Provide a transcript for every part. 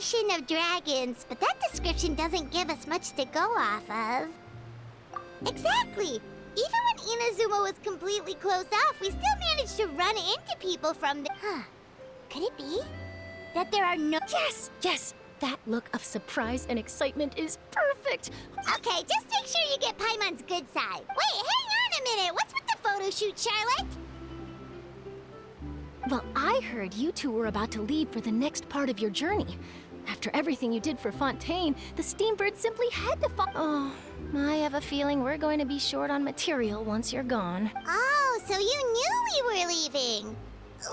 generation of dragons, but that description doesn't give us much to go off of. Exactly! Even when Inazuma was completely closed off, we still managed to run into people from the... Huh. Could it be that there are no... Yes! Yes! That look of surprise and excitement is perfect! Okay, just make sure you get Paimon's good side. Wait, hang on a minute! What's with the photo shoot, Charlotte? Well, I heard you two were about to leave for the next part of your journey. After everything you did for Fontaine, the Steambird simply had to fall. Oh, I have a feeling we're going to be short on material once you're gone. Oh, so you knew we were leaving.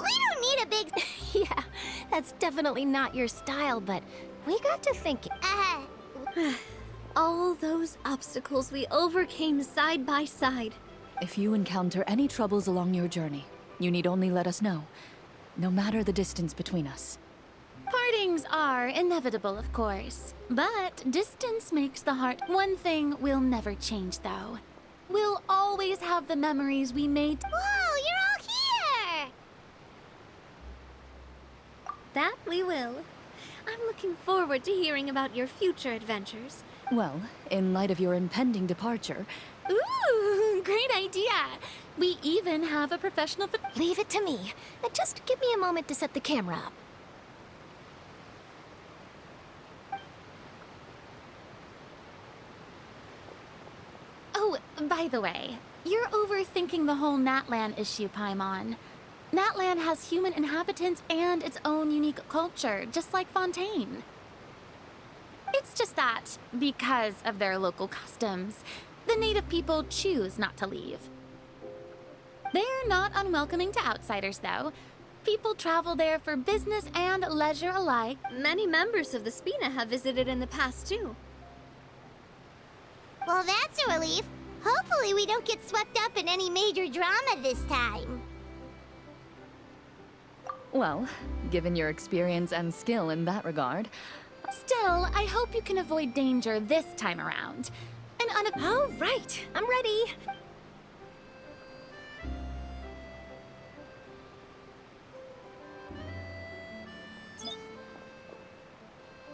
We don't need a big... Yeah, that's definitely not your style, but we got to thinking. All those obstacles we overcame side by side. If you encounter any troubles along your journey, you need only let us know, no matter the distance between us. Partings are inevitable, of course, but distance makes the heart. One thing will never change, though. We'll always have the memories we made. Whoa, you're all here! That we will. I'm looking forward to hearing about your future adventures. Well, in light of your impending departure... Ooh, great idea! We even have a professional Leave it to me. Just give me a moment to set the camera up. Oh, by the way, you're overthinking the whole Natlan issue, Paimon. Natlan has human inhabitants and its own unique culture, just like Fontaine. It's just that, because of their local customs, the native people choose not to leave. They're not unwelcoming to outsiders, though. People travel there for business and leisure alike. Many members of the Spina have visited in the past, too. Well, that's a relief. Hopefully we don't get swept up in any major drama this time. Well, given your experience and skill in that regard... Still, I hope you can avoid danger this time around. All right, I'm ready.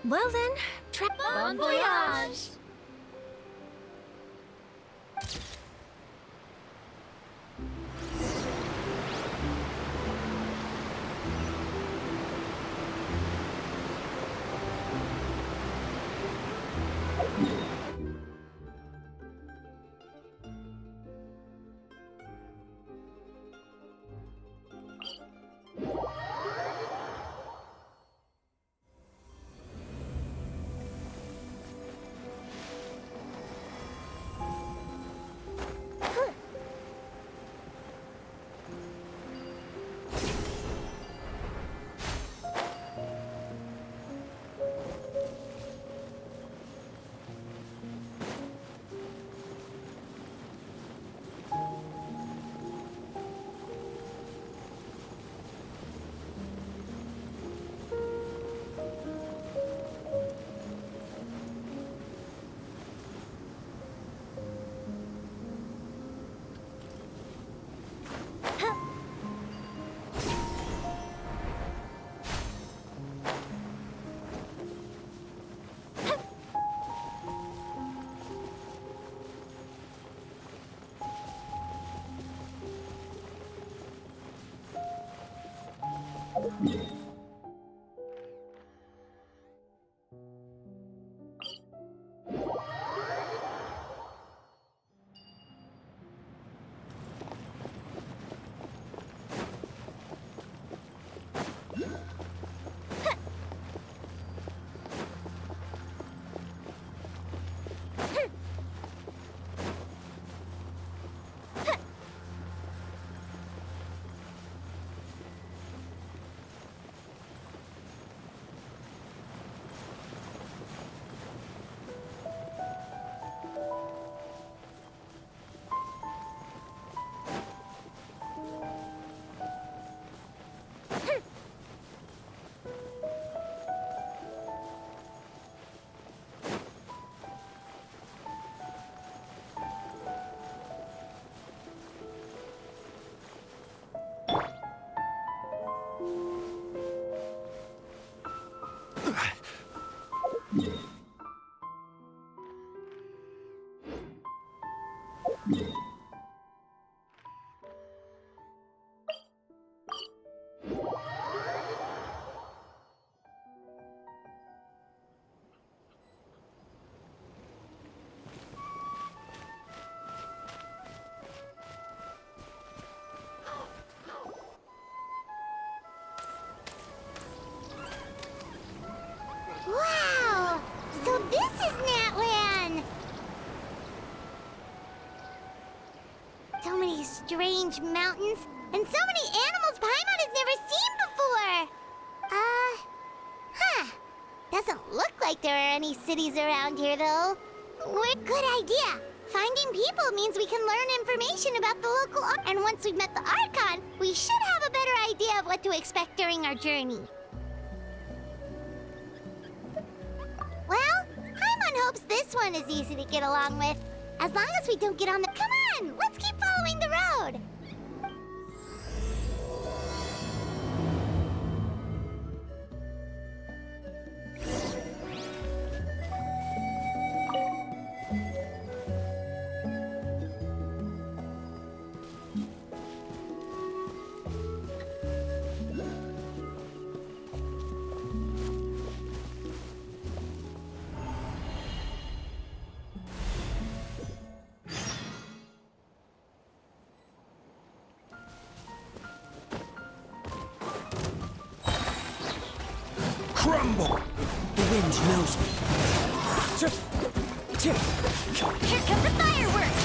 Well then, Bon voyage! strange mountains, and so many animals Paimon has never seen before. Doesn't look like there are any cities around here, though. Good idea. Finding people means we can learn information about the local and once we've met the Archon, we should have a better idea of what to expect during our journey. Well, Paimon hopes this one is easy to get along with. As long as we don't get on the... Come on, let's keep following the road. Crumble! The wind knows me. Here come the fireworks!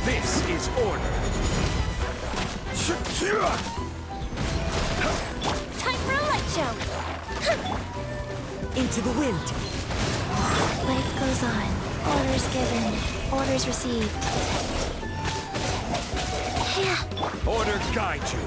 This is order. Time for a light show! Into the wind. Life goes on. Orders given. Orders received. Yeah. Order guide you.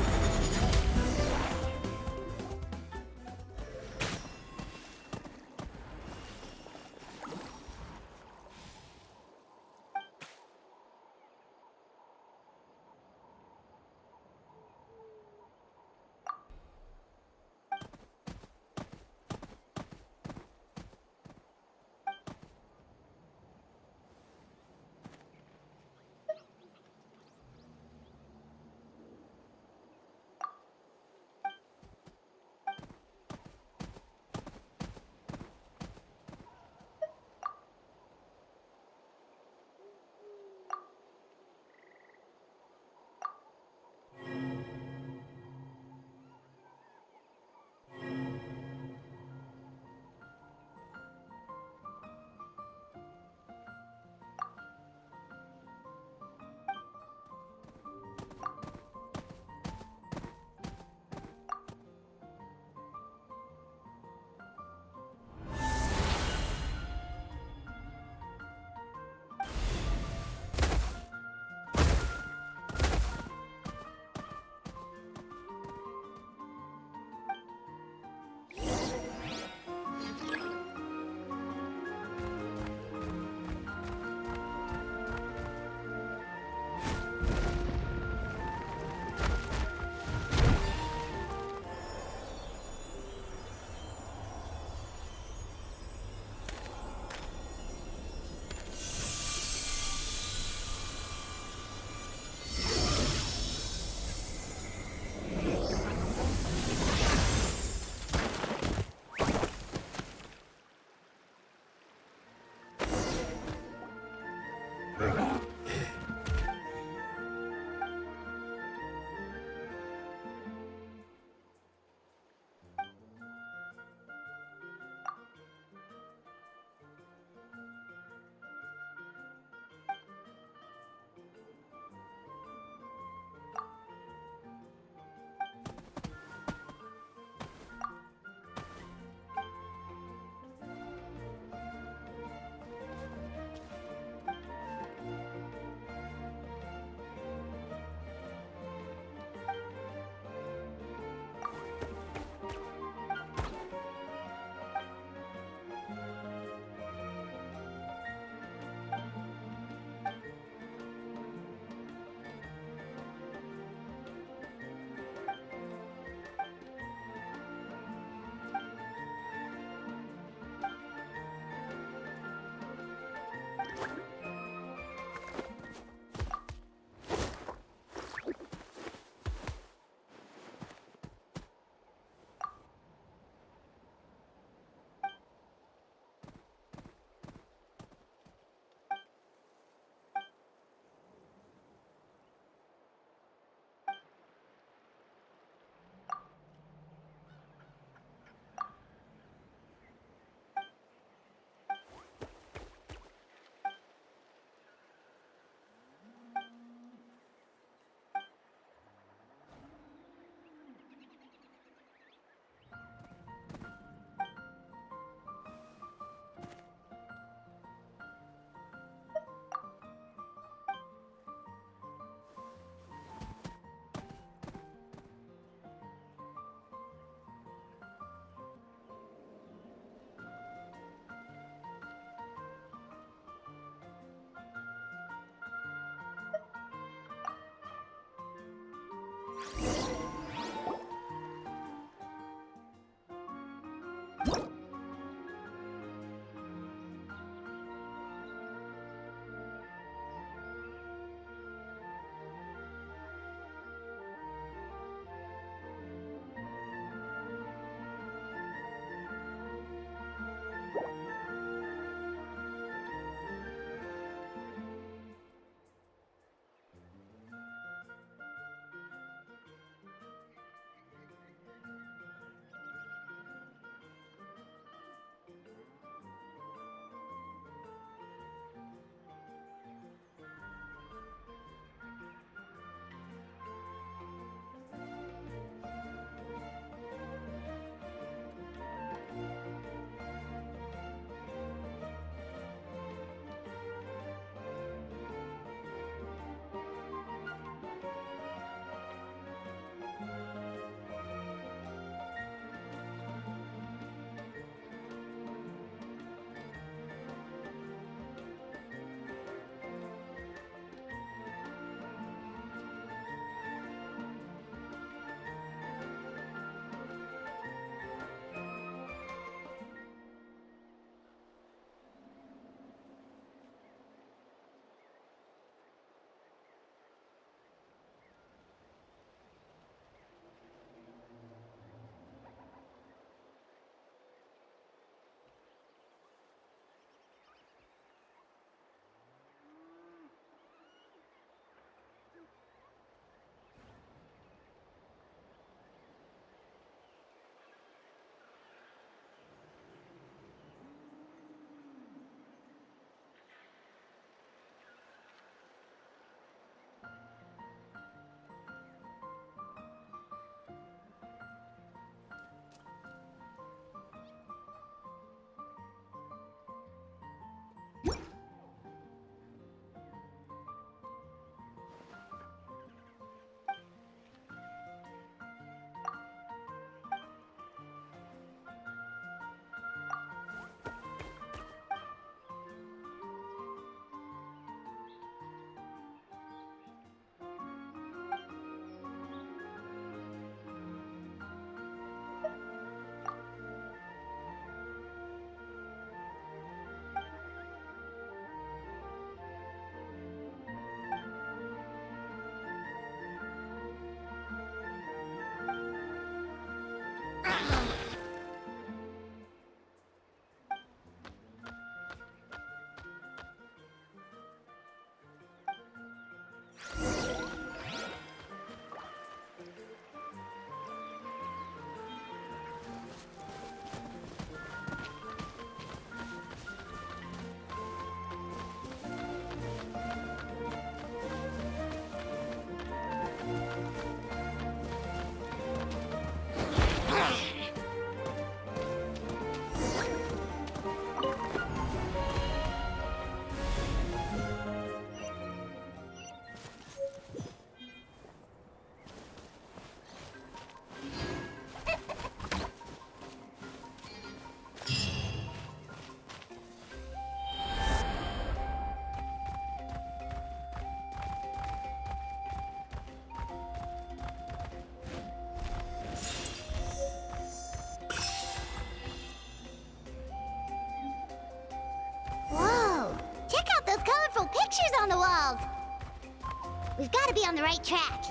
We've got to be on the right track.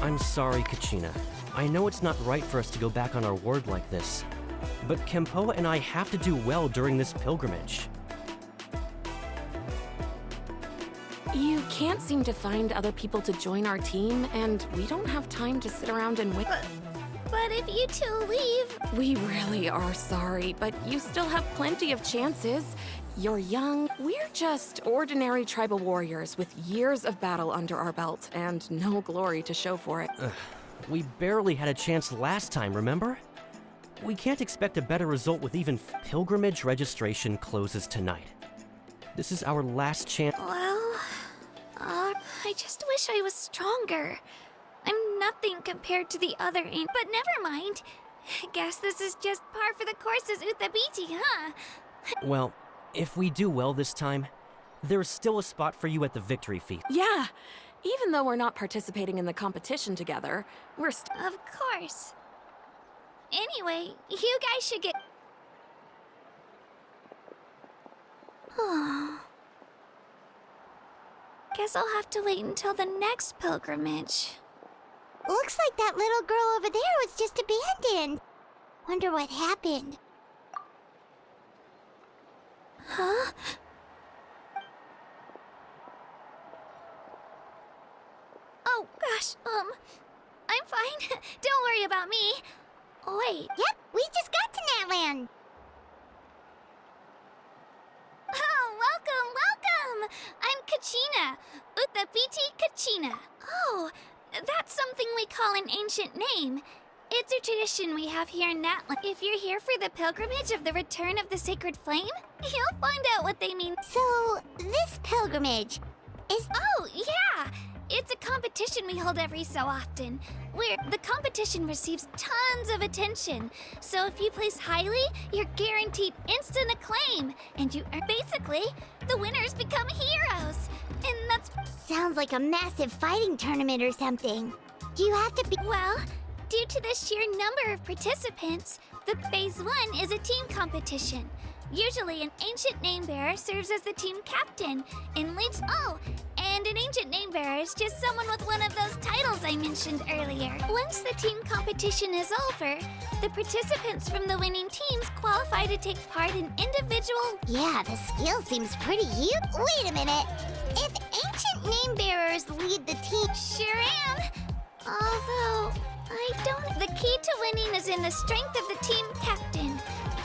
I'm sorry, Kachina. I know it's not right for us to go back on our word like this, but Kempoa and I have to do well during this pilgrimage. You can't seem to find other people to join our team, and we don't have time to sit around and wait. But if you two leave... We really are sorry, but you still have plenty of chances. You're young. We're just ordinary tribal warriors with years of battle under our belt and no glory to show for it. We barely had a chance last time, remember? We can't expect a better result with even pilgrimage registration closes tonight. This is our last chance. Well, I just wish I was stronger. I'm nothing compared to the other but never mind. Guess this is just par for the course as Uthabiti, huh? Well, if we do well this time, there's still a spot for you at the victory feast. Yeah, even though we're not participating in the competition together, we're Of course. Anyway, you guys should get... Guess I'll have to wait until the next pilgrimage. Looks like that little girl over there was just abandoned. Wonder what happened. Huh? Oh, gosh, I'm fine. Don't worry about me. Wait. Yep, we just got to Natlan. Oh, welcome! I'm Kachina. Uthabiti Kachina. Oh, that's something we call an ancient name. It's a tradition we have here in Natlan. If you're here for the pilgrimage of the return of the sacred flame, you'll find out what they mean. So, this pilgrimage is... Oh, yeah! It's a competition we hold every so often, where the competition receives tons of attention. So if you place highly, you're guaranteed instant acclaim, and basically, the winners become heroes. And that's... Sounds like a massive fighting tournament or something. Do you have to be... Well, due to the sheer number of participants, the Phase 1 is a team competition. Usually, an ancient name bearer serves as the team captain and leads... Oh, and an ancient name bearer is just someone with one of those titles I mentioned earlier. Once the team competition is over, the participants from the winning teams qualify to take part in individual... Yeah, the skill seems pretty huge. Wait a minute. If ancient name bearers lead the team... Sure am. Although, I don't... The key to winning is in the strength of the team captain.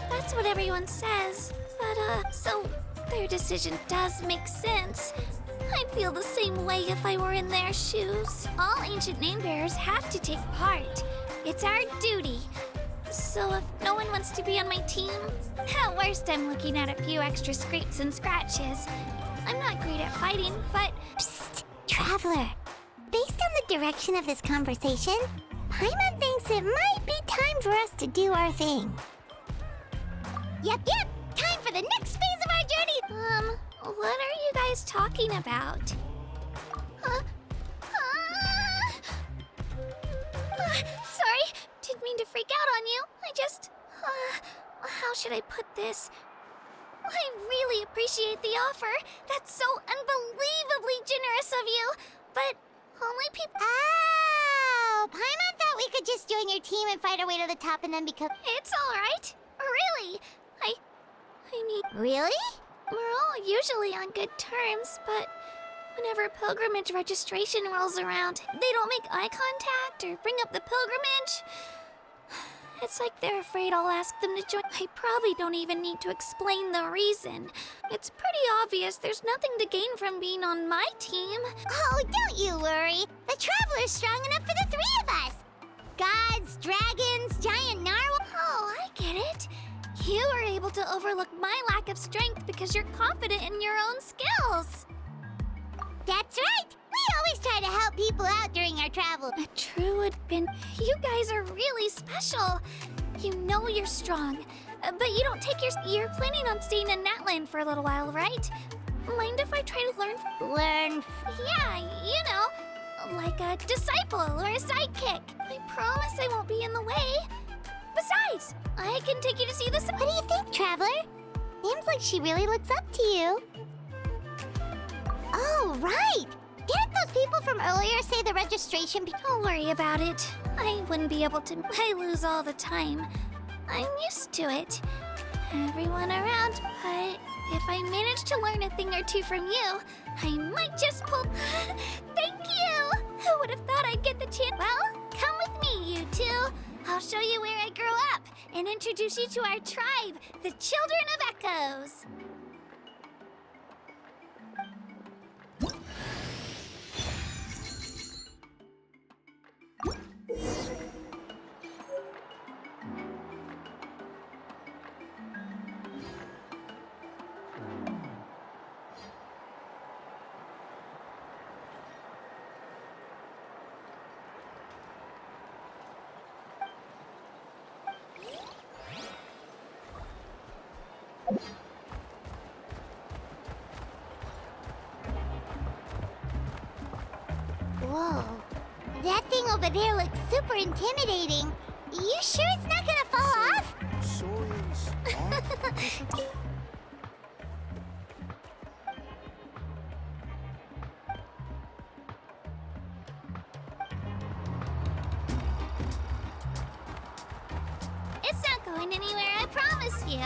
That's what everyone says. But, so their decision does make sense. I'd feel the same way if I were in their shoes. All ancient name bearers have to take part. It's our duty. So if no one wants to be on my team, at worst I'm looking at a few extra scrapes and scratches. I'm not great at fighting, but... Psst, Traveler. Based on the direction of this conversation, Paimon thinks it might be time for us to do our thing. Yep, time for the next phase of our journey! What are you guys talking about? Sorry, didn't mean to freak out on you. I just... how should I put this? I really appreciate the offer. That's so unbelievably generous of you. But only people... Oh, Paimon thought we could just join your team and fight our way to the top and then become... It's all right. Really. I mean... Really? We're all usually on good terms, but Whenever pilgrimage registration rolls around, they don't make eye contact or bring up the pilgrimage. It's like they're afraid I'll ask them to join. I probably don't even need to explain the reason. It's pretty obvious there's nothing to gain from being on my team. Oh, don't you worry. The Traveler's strong enough for the three of us. Gods, dragons, giant narwhal. Oh, I get it. You were able to overlook my lack of strength because you're confident in your own skills. That's right. We always try to help people out during our travel. A true adventure. You guys are really special. You know you're strong, but you don't take your... You're planning on staying in Natlan for a little while, right? Mind if I try to learn? Yeah, you know, like a disciple or a sidekick. I promise I won't be in the way. Besides, I can take you to see the... What do you think, Traveler? Seems like she really looks up to you. Oh, right! Didn't those people from earlier say the registration... Don't worry about it. I wouldn't be able to... I lose all the time. I'm used to it. Everyone around, but if I manage to learn a thing or two from you, I might just pull... Thank you! Who would have thought I'd get the chance? Well, come with me, you two. I'll show you where I grew up and introduce you to our tribe, the Children of Echoes. Whoa. That thing over there looks super intimidating. You sure it's not gonna fall off? Saurians aren't It's not going anywhere, I promise you.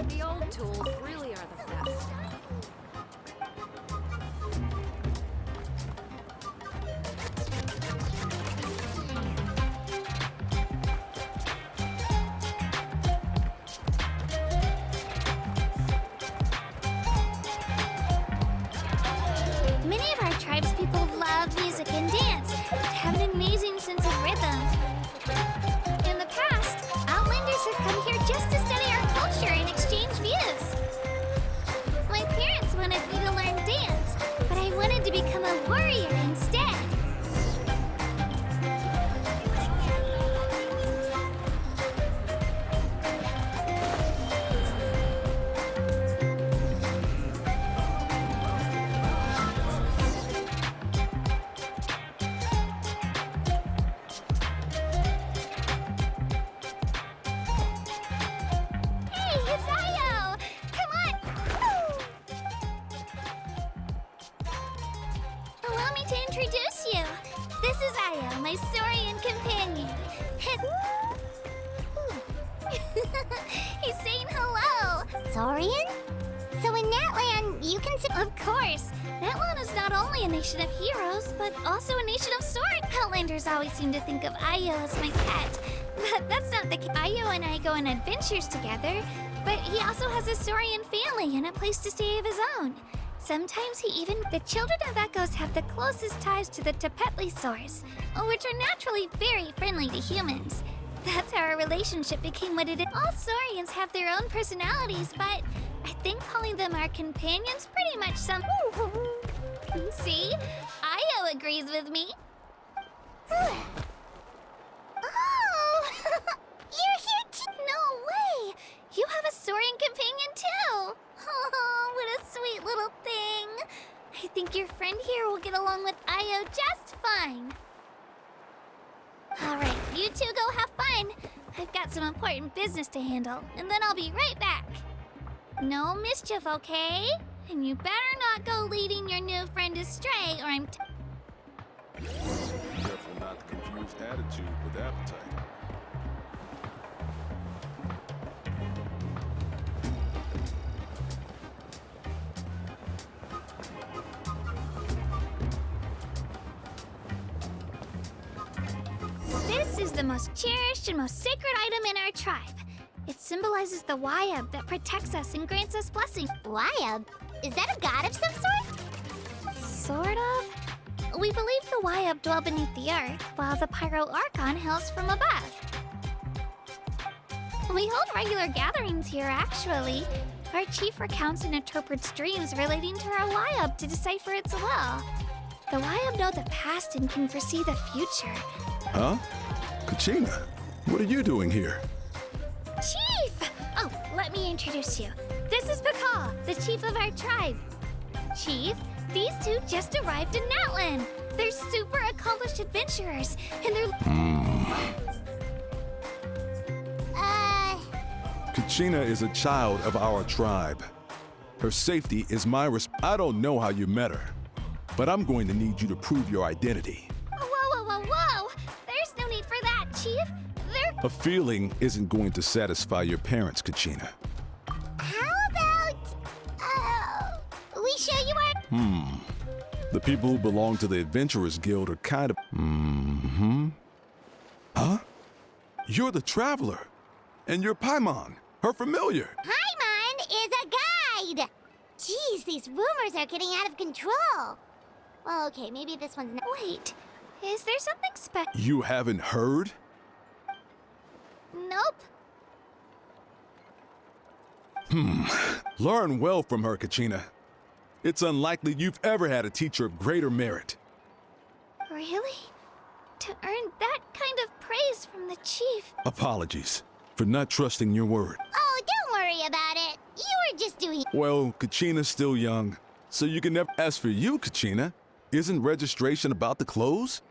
The old tools really are the best. Many of our tribes people love music and dance, have an amazing sense of rhythm. In the past, Outlanders have come here just to study our culture and exchange views. My parents wanted me to learn dance, but I wanted to become a warrior instead. Hey, it's Io! Come on! Allow me to introduce you. This is Io, my Saurian companion. He's saying hello. Saurian? So in Natlan, you can... Of course. Natlan is not only a nation of heroes, but also a nation of swords. Outlanders always seem to think of Io as my pet. But that's not the case. Io and I go on adventures together, but he also has a Saurian family and a place to stay of his own. Sometimes he even... The Children of Echoes have the closest ties to the Tepetli-saurs, which are naturally very friendly to humans. That's how our relationship became what it is. All Saurians have their own personalities, but I think calling them our companions pretty much some... See? Io agrees with me. Oh! You're here too! No way! You have a Saurian companion too! Oh, what a sweet little thing! I think your friend here will get along with Io just fine. Alright, you two go have fun. I've got some important business to handle, and then I'll be right back. No mischief, okay? And you better not go leading your new friend astray, or I'm... careful not to confuse attitude with appetite. is the most cherished and most sacred item in our tribe. It symbolizes the Wayab that protects us and grants us blessings. Wayab? Is that a god of some sort? Sort of. We believe the Wayab dwell beneath the earth, while the Pyro Archon hails from above. We hold regular gatherings here, actually. Our chief recounts and interprets dreams relating to our Wayab to decipher its will. The Wayab know the past and can foresee the future. Huh? Kachina, what are you doing here? Chief! Oh, let me introduce you. This is Pakal, the chief of our tribe. Chief, these two just arrived in Natlan. They're super accomplished adventurers, and they're... Kachina is a child of our tribe. Her safety is my I don't know how you met her, but I'm going to need you to prove your identity. Whoa! There's no need for that, Chief. A feeling isn't going to satisfy your parents, Kachina. How about, we show you our... The people who belong to the Adventurers Guild are kind of... Huh? You're the Traveler, and you're Paimon, her familiar. Paimon is a guide! Jeez, these rumors are getting out of control. Well, okay, maybe this one's not... Wait, is there something special? You haven't heard? Nope. Learn well from her, Kachina. It's unlikely you've ever had a teacher of greater merit. Really? To earn that kind of praise from the chief? Apologies for not trusting your word. Oh, don't worry about it. You were just doing... Well, Kachina's still young, so you can never... As for you, Kachina, isn't registration about to close?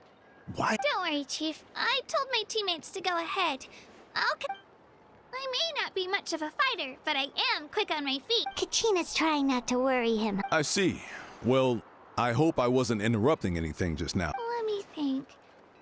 Why? Don't worry, Chief. I told my teammates to go ahead. I may not be much of a fighter, but I am quick on my feet. Kachina's trying not to worry him. I see. Well, I hope I wasn't interrupting anything just now. Let me think.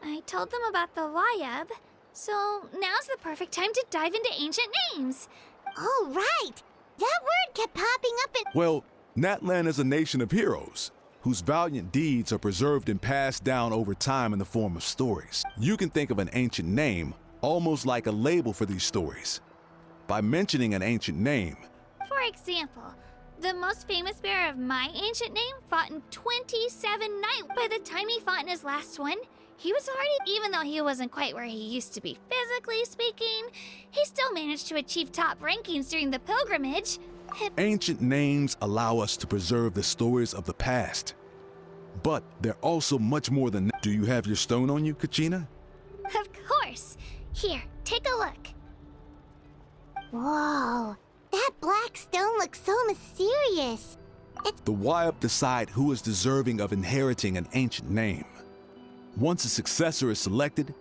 I told them about the Wayab, so now's the perfect time to dive into ancient names. Oh, right! That word kept popping up in... Well, Natlan is a nation of heroes whose valiant deeds are preserved and passed down over time in the form of stories. You can think of an ancient name almost like a label for these stories. By mentioning an ancient name... For example, the most famous bearer of my ancient name fought in 27 nights. By the time he fought in his last one, he was already... Even though he wasn't quite where he used to be physically speaking, he still managed to achieve top rankings during the pilgrimage. Ancient names allow us to preserve the stories of the past. But they're also much more than... Do you have your stone on you, Kachina? Of course. Here, take a look. Whoa, that black stone looks so mysterious. The Wayab decide who is deserving of inheriting an ancient name. Once a successor is selected,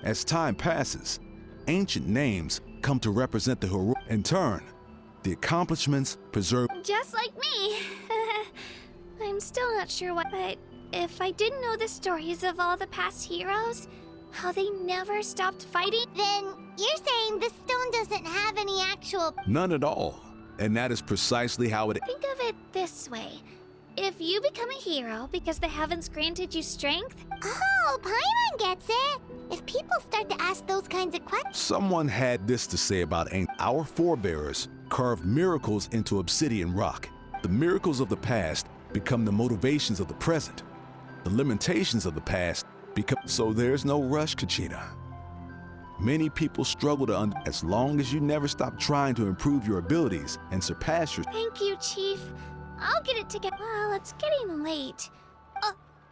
as time passes, ancient names come to represent the heroic. In turn, the accomplishments preserve... Just like me. I'm still not sure what, but if I didn't know the stories of all the past heroes, how they never stopped fighting... Then you're saying this stone doesn't have any actual... None at all. And that is precisely how it... Think of it this way. If you become a hero because the heavens granted you strength... Oh, Paimon gets it. If people start to ask those kinds of questions... Someone had this to say about our forebears carved miracles into obsidian rock. The miracles of the past become the motivations of the present. The limitations of the past become... So there's no rush, Kachina. Many people struggle to as long as you never stop trying to improve your abilities and surpass your... Thank you, Chief. I'll get it together. Well, it's getting late.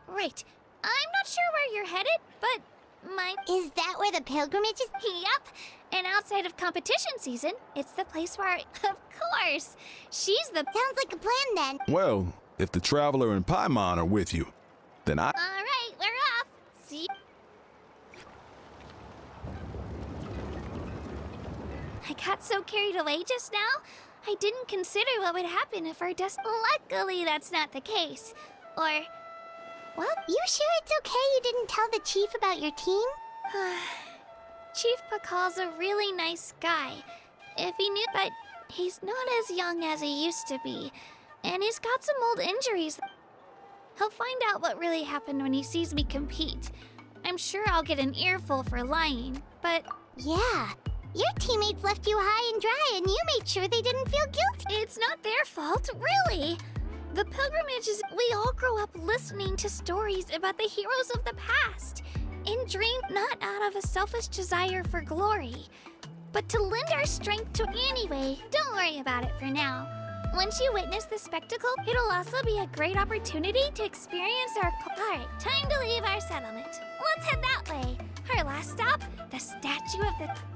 Right. I'm not sure where you're headed, but Is that where the pilgrimage is? Yep. And outside of competition season, it's the place where... Of course. She's the... Sounds like a plan then. Well, if the Traveler and Paimon are with you, then I... All right, we're off. See... I got so carried away just now, I didn't consider what would happen if our Luckily, that's not the case. Or... Well, you sure it's okay you didn't tell the chief about your team? Chief Pakal's a really nice guy. If he knew... But he's not as young as he used to be. And he's got some old injuries. He'll find out what really happened when he sees me compete. I'm sure I'll get an earful for lying, but Yeah, your teammates left you high and dry and you made sure they didn't feel guilty. it's not their fault, really. The pilgrimage is we all grow up listening to stories about the heroes of the past and dream not out of a selfish desire for glory, but to lend our strength to anyway. Don't worry about it for now. Once you witness the spectacle, it'll also be a great opportunity to experience our... Alright, time to leave our settlement. Let's head that way. Our last stop, the statue of the...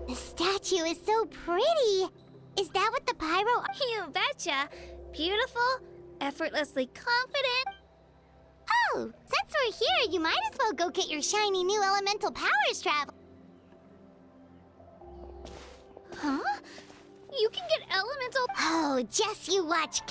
The statue is so pretty. Is that what the pyro... You betcha. Beautiful, effortlessly confident. Oh, since we're here, you might as well go get your shiny new elemental powers travel. Huh? You can get elemental... Oh, just you watch,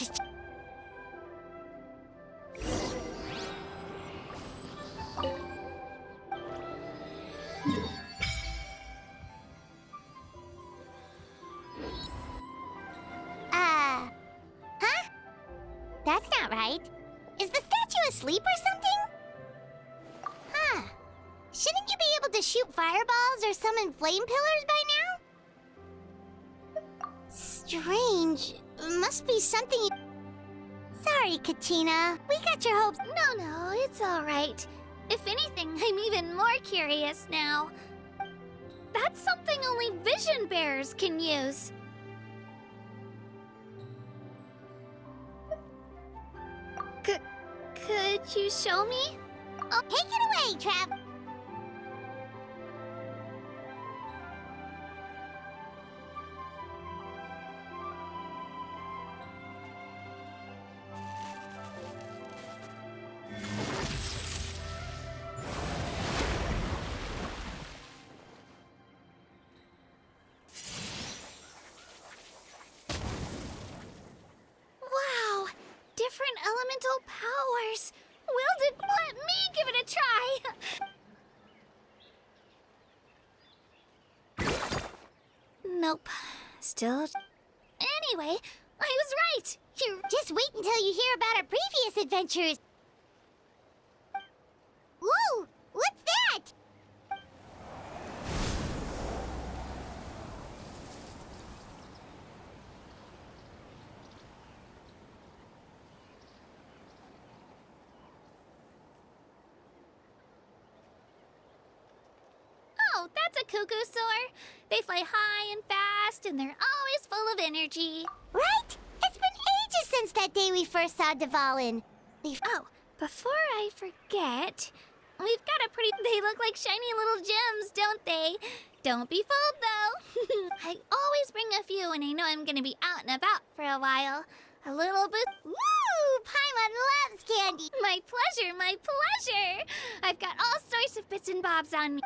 huh? That's not right. Is the statue asleep or something? Huh. Shouldn't you be able to shoot fireballs or summon flame pillars by now? Strange. Must be something... Sorry, Katina. We got your hopes. No, it's all right. If anything, I'm even more curious now. That's something only vision bearers can use. Could you show me? Oh, take it away, Trav. Wow, different elemental powers. Let me give it a try. Nope. Still. Anyway, I was right. You Just wait until you hear about our previous adventures. Whoa! What's that? Oh, that's a cuckoo soar. They fly high and fast, and they're always full of energy. Right? It's been ages since that day we first saw Dvalin. Oh, before I forget, we've got a pretty... They look like shiny little gems, don't they? Don't be fooled, though. I always bring a few when I know I'm gonna be out and about for a while. A little bit... Woo! Paimon loves candy. My pleasure, my pleasure! I've got all sorts of bits and bobs on me.